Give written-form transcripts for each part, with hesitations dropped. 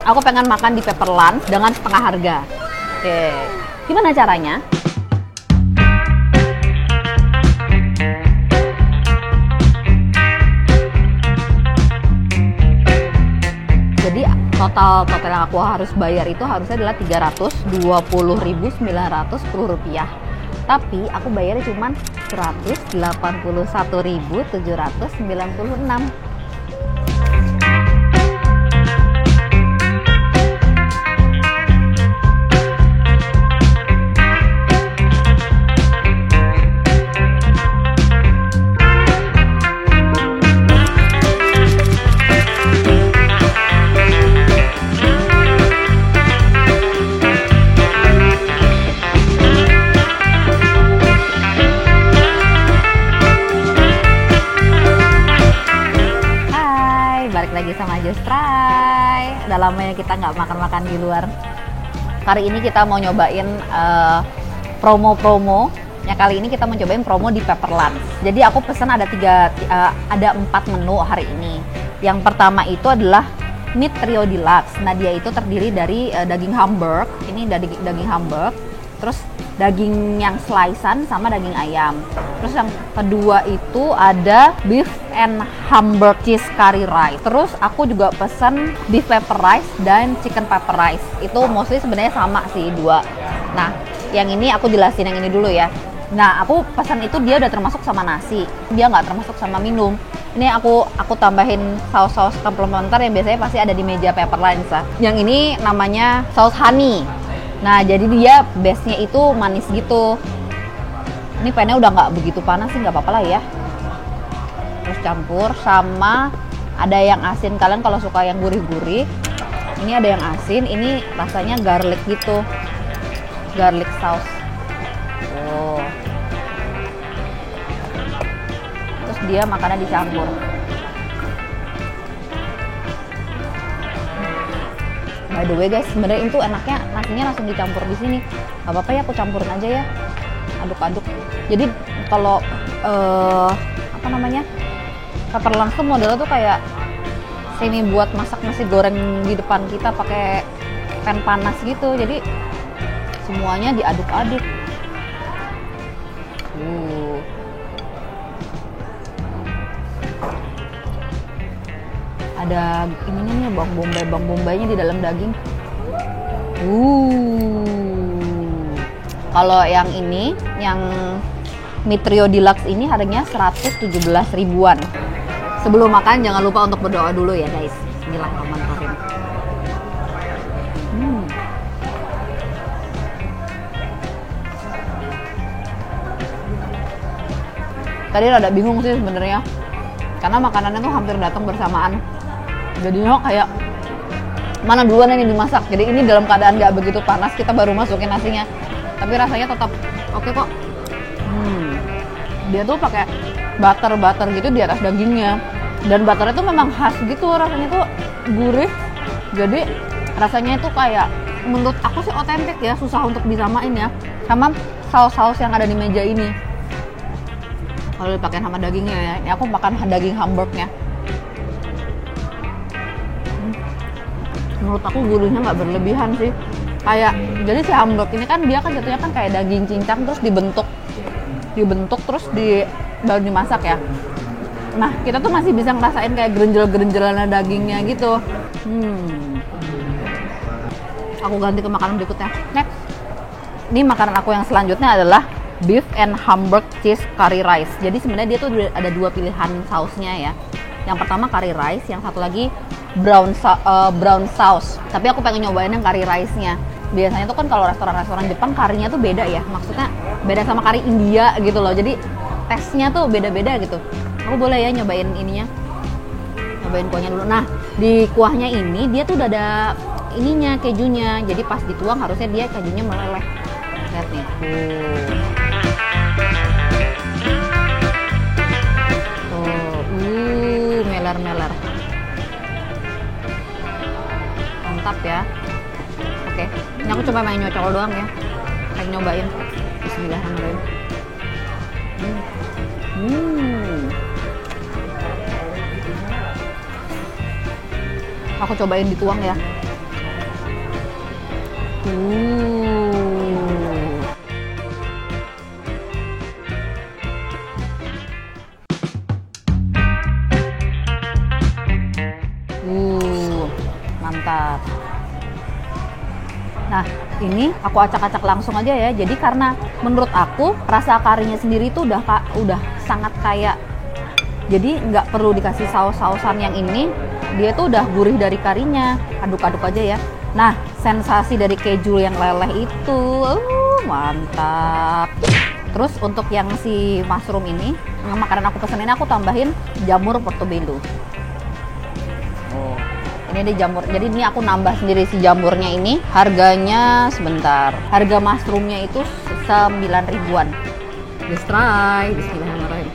Aku pengen makan di Pepper Lunch dengan setengah harga. Oke, gimana caranya? Jadi total yang aku harus bayar itu harusnya adalah Rp320.910. Tapi aku bayarnya cuma Rp181.796. Lagi sama Just Try. Udah lama ya kita nggak makan-makan di luar. Kali ini kita mau nyobain promo-promo. Ya kali ini kita mau cobain promo di Pepper Lunch. Jadi aku pesan ada 4 menu hari ini. Yang pertama itu adalah Meat Trio Deluxe. Nah dia itu terdiri dari daging Hamburg. Ini daging Hamburg. Terus daging yang slicean sama daging ayam. Terus yang kedua itu ada beef and Hamburg cheese curry rice. Terus aku juga pesen beef pepper rice dan chicken pepper rice. Itu mostly sebenarnya sama sih dua. Nah, yang ini aku jelasin yang ini dulu ya. Nah, aku pesan itu dia udah termasuk sama nasi. Dia nggak termasuk sama minum. Ini aku tambahin saus-saus komplementer yang biasanya pasti ada di meja Pepper Lunch ya. Yang ini namanya saus honey. Nah, jadi dia base-nya itu manis gitu. Ini pennya udah nggak begitu panas sih, nggak apa-apa lah ya. Terus campur sama ada yang asin. Kalian kalau suka yang gurih-gurih, ini ada yang asin. Ini rasanya garlic gitu, garlic sauce. Oh. Terus dia makannya dicampur. By the way guys, sebenarnya itu enaknya nasinya langsung dicampur di sini. Gak apa-apa ya, aku campurin aja ya. Aduk-aduk. Jadi kalau Pepper Lunch tuh modelnya tuh kayak semi buat masak nasi goreng di depan kita pakai pan panas gitu. Jadi semuanya diaduk-aduk. Ada ininya nih, bawang bombaynya di dalam daging. Kalau yang ini, yang Meat Trio Deluxe ini harganya 117 ribuan. Sebelum makan jangan lupa untuk berdoa dulu ya guys. Bismillahirrahmanirrahim. Tadi rada bingung sih sebenarnya, karena makanannya tuh hampir datang bersamaan. Jadinya kayak mana duluan yang dimasak. Jadi ini dalam keadaan nggak begitu panas, kita baru masukin nasinya. Tapi rasanya tetap oke kok. Dia tuh pakai butter gitu di atas dagingnya. Dan butternya tuh memang khas gitu, rasanya tuh gurih. Jadi rasanya itu kayak, menurut aku sih otentik ya, susah untuk disamain ya sama saus-saus yang ada di meja ini. Kalau dipakai sama dagingnya ya, ini aku makan daging Hamburgnya. Menurut aku gurihnya nggak berlebihan sih. Kayak, jadi si Hamburg ini kan dia kan jatuhnya kan kayak daging cincang terus dibentuk terus baru dimasak ya. Nah, kita tuh masih bisa ngerasain kayak gerenjel-gerenjelan dagingnya gitu. Aku ganti ke makanan berikutnya. Next. Ini makanan aku yang selanjutnya adalah beef and Hamburg cheese curry rice. Jadi sebenarnya dia tuh ada dua pilihan sausnya ya. Yang pertama curry rice, yang satu lagi brown sauce. Tapi aku pengen nyobain yang curry rice-nya. Biasanya tuh kan kalau restoran-restoran Jepang karinya tuh beda ya. Maksudnya beda sama kari India gitu loh. Jadi tesnya tuh beda-beda gitu. Aku boleh ya nyobain ininya. Nyobain kuahnya dulu. Nah, di kuahnya ini dia tuh udah ada ininya, kejunya. Jadi pas dituang harusnya dia kejunya meleleh. Lihat nih. Meler. Mantap ya. Oke, ini aku coba main nyocol doang ya. Pengen nyobain. Bismillahirrahmanirrahim. Aku cobain dituang ya. Mantap. Nah, ini aku acak-acak langsung aja ya. Jadi karena menurut aku rasa karinya sendiri itu udah sangat kaya. Jadi nggak perlu dikasih saus-sausan yang ini. Dia tuh udah gurih dari karinya. Aduk-aduk aja ya. Nah, sensasi dari keju yang leleh itu, mantap. Terus untuk yang si mushroom ini, yang makanan aku pesen ini aku tambahin jamur portobello. Ini ada jamur, jadi ini aku nambah sendiri si jamurnya ini. Harganya sebentar, harga mushroomnya itu 9 ribuan. Let's try. Bismillahirrahmanirrahim.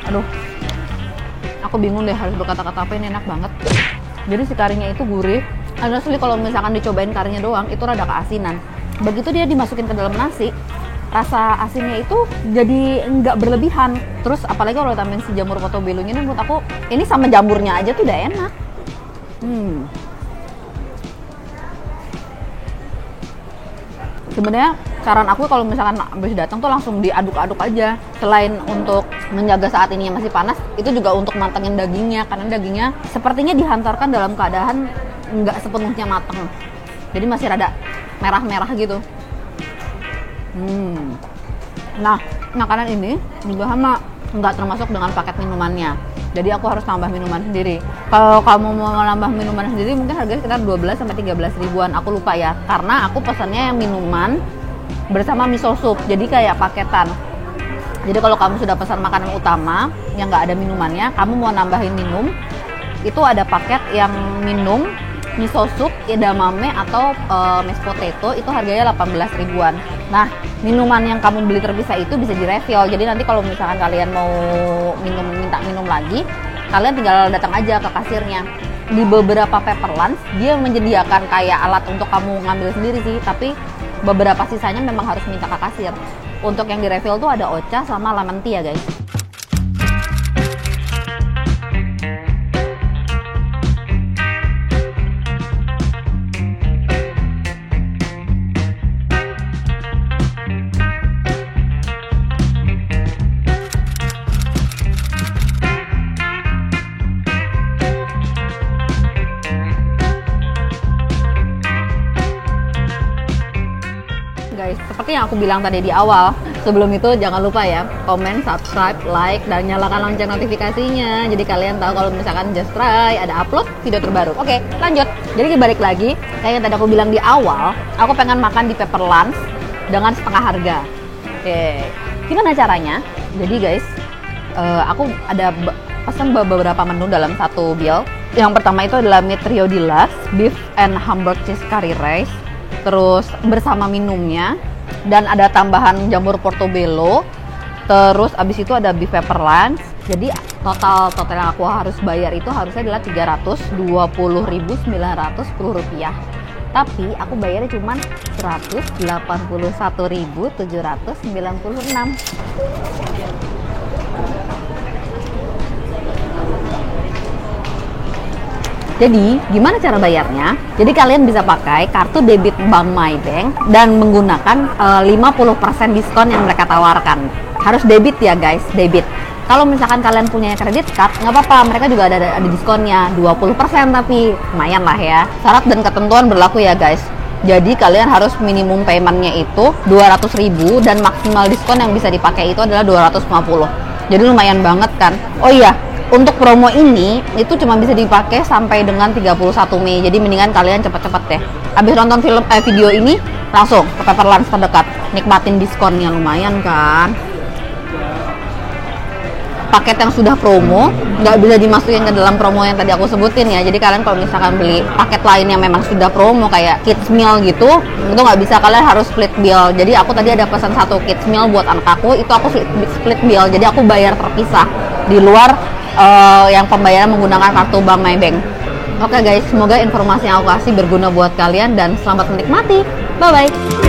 Aduh, aku bingung deh harus berkata-kata apa. Ini enak banget. Jadi si karinya itu gurih. Honestly kalau misalkan dicobain karinya doang, itu rada keasinan. Begitu dia dimasukin ke dalam nasi, rasa asinnya itu jadi nggak berlebihan. Terus apalagi kalau tambahin si jamur portobello-nya ini, menurut aku ini sama jamurnya aja tuh udah enak. Sebenarnya saran aku kalau misalkan habis datang tuh langsung diaduk-aduk aja. Selain untuk menjaga saat ini yang masih panas, itu juga untuk mantengin dagingnya, karena dagingnya sepertinya dihantarkan dalam keadaan nggak sepenuhnya mateng. Jadi masih rada merah-merah gitu. Nah, makanan ini juga sama, nggak termasuk dengan paket minumannya. Jadi aku harus tambah minuman sendiri. Kalau kamu mau nambah minuman sendiri, mungkin harganya sekitar 12-13 ribuan. Aku lupa ya, karena aku pesannya yang minuman bersama miso soup. Jadi kayak paketan. Jadi kalau kamu sudah pesan makanan utama yang nggak ada minumannya, kamu mau nambahin minum, itu ada paket yang minum miso soup, edamame atau mashed potato, itu harganya 18 ribuan. Nah, minuman yang kamu beli terpisah itu bisa direfill. Jadi nanti kalau misalkan kalian mau minta minum lagi, kalian tinggal datang aja ke kasirnya. Di beberapa paper lunch, dia menyediakan kayak alat untuk kamu ngambil sendiri sih, tapi beberapa sisanya memang harus minta ke kasir. Untuk yang direfill tuh ada ocha sama lemon tea ya guys. Guys, seperti yang aku bilang tadi di awal, sebelum itu jangan lupa ya, komen, subscribe, like, dan nyalakan lonceng notifikasinya. Jadi kalian tahu kalau misalkan Just Try ada upload video terbaru. Oke, lanjut. Jadi balik lagi, kayak yang tadi aku bilang di awal, aku pengen makan di Pepper Lunch dengan setengah harga. Oke, gimana caranya? Jadi guys, aku ada pesan beberapa menu dalam satu bill. Yang pertama itu adalah Meat Trio Deluxe, Beef and Hamburg Cheese Curry Rice. Terus bersama minumnya, dan ada tambahan jamur portobello. Terus abis itu ada beef pepper lunch. Jadi total yang aku harus bayar itu harusnya adalah 320.910 rupiah. Tapi aku bayarnya cuma 181.796. Jadi, gimana cara bayarnya? Jadi kalian bisa pakai kartu debit Bank MyBank dan menggunakan 50% diskon yang mereka tawarkan. Harus debit ya guys, debit. Kalau misalkan kalian punya kredit card, nggak apa-apa, mereka juga ada diskonnya 20%, tapi lumayan lah ya. Syarat dan ketentuan berlaku ya guys. Jadi kalian harus minimum paymentnya itu 200.000 dan maksimal diskon yang bisa dipakai itu adalah 250. Jadi lumayan banget kan? Oh iya, untuk promo ini itu cuma bisa dipakai sampai dengan 31 Mei. Jadi mendingan kalian cepet-cepet deh. Habis nonton video ini langsung ke Pepper Lunch terdekat. Nikmatin diskonnya, lumayan kan? Paket yang sudah promo nggak bisa dimasukin ke dalam promo yang tadi aku sebutin ya. Jadi kalian kalau misalkan beli paket lain yang memang sudah promo kayak kids meal gitu, itu nggak bisa, kalian harus split bill. Jadi aku tadi ada pesan satu kids meal buat anak aku, itu aku split bill. Jadi aku bayar terpisah di luar yang pembayaran menggunakan kartu Bank MyBank. Oke guys, semoga informasi yang aku kasih berguna buat kalian dan selamat menikmati. Bye bye.